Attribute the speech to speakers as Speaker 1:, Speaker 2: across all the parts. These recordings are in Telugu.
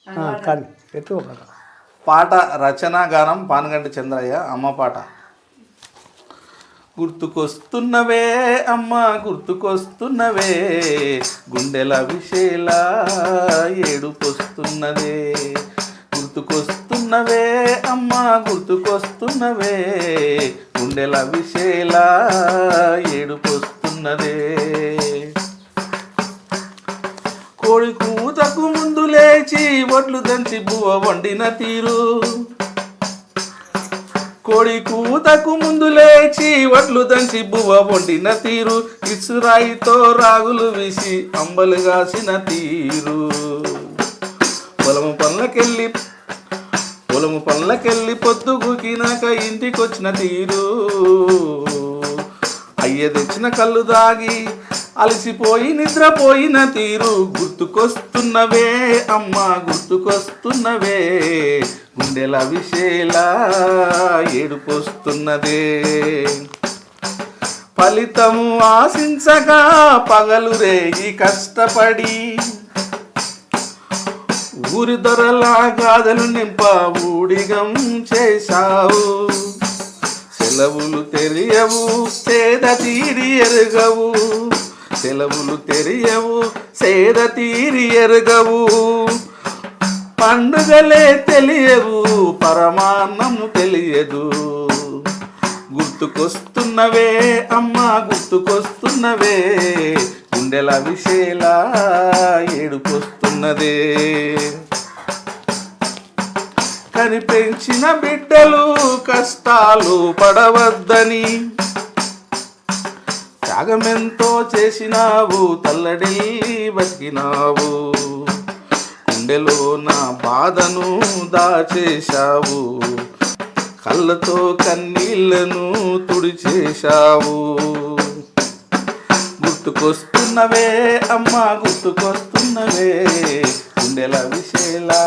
Speaker 1: కానీ ఎత్తు ఒక
Speaker 2: పాట రచన గానం పానగంటి చంద్రయ్య. అమ్మ పాట. గుర్తుకొస్తున్నవే అమ్మ గుర్తుకొస్తున్నవే, గుండెల విషేలా ఏడుపొస్తున్నదే. గుర్తుకొస్తున్నవే అమ్మ గుర్తుకొస్తున్నవే, గుండెల విషేలా ఏడుపొస్తున్నదే. కోడి కూతకు ముందు లేచి ఒడ్లు దంచి బువ్వ వండిన తీరు. కోడి కూతకు ముందు లేచి వడ్లు దంచి బువ్వ వండిన తీరు, ఇసురాయితో రాగులు వీసి అంబలు కాసిన తీరు. పొలము పనులకెళ్ళి పొద్దుగుకినాక ఇంటికొచ్చిన తీరు. అయ్య తెచ్చిన కళ్ళు దాగి అలసిపోయి నిద్రపోయిన తీరు. గుర్తుకొస్తున్నవే అమ్మ గుర్తుకొస్తున్నవే, గుండెల విషేలా ఏడుపొస్తున్నదే. ఫలితము ఆశించగా పగలు రేగి కష్టపడి, ఊరి దొరలా గాథలు నింప ఊడిగం చేశావు. సెలవులు తెలియవు సేద తీరి ఎరుగవు, సెలవులు తెలియవు సేద తీరి ఎరుగవు. పండుగలే తెలియవు పరమాన్నము తెలియదు. గుర్తుకొస్తున్నవే అమ్మ గుర్తుకొస్తున్నవే, గుండెల విషేలా ఏడుపొస్తున్నదే. కనిపెంచిన బిడ్డలు కష్టాలు పడవద్దని, త్యాగమెంతో చేసినావు తల్లడి బతికినావు. గుండెలో నా బాధను దాచేశావు, కళ్ళతో కన్నీళ్లను తుడిచేశావు. గుర్తుకొస్తున్నవే అమ్మ గుర్తుకొస్తున్నవే, గుండెల విషేలా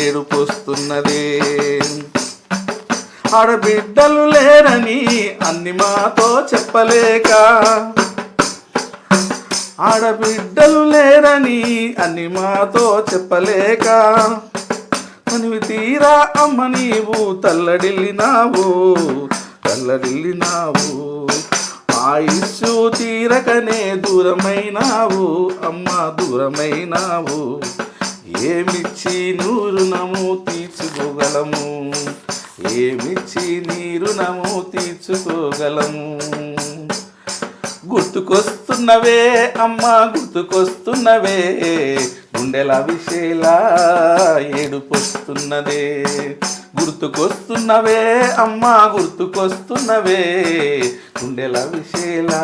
Speaker 2: ఏడుపొస్తున్నదే. ఆడబిడ్డలు లేరని అన్ని మాతో చెప్పలేక, ఆడబిడ్డలు లేరని అన్ని మాతో చెప్పలేక, కనివి తీరా అమ్మ నీవు తల్లడిల్లినావు. ఆయుష్షు తీరకనే దూరమైనావు అమ్మ దూరమైనావు. ఏమిచ్చి రుణము తీర్చుకోగలము, ఏమిచ్చి నీ రుణము తీర్చుకోగలము. గుర్తుకొస్తున్నవే అమ్మ గుర్తుకొస్తున్నవే, గుండెల విషేలా ఏడుపొస్తున్నదే. గుర్తుకొస్తున్నవే అమ్మ గుర్తుకొస్తున్నవే, గుండెల విషేలా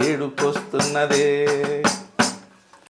Speaker 2: ఏడుపొస్తున్నదే.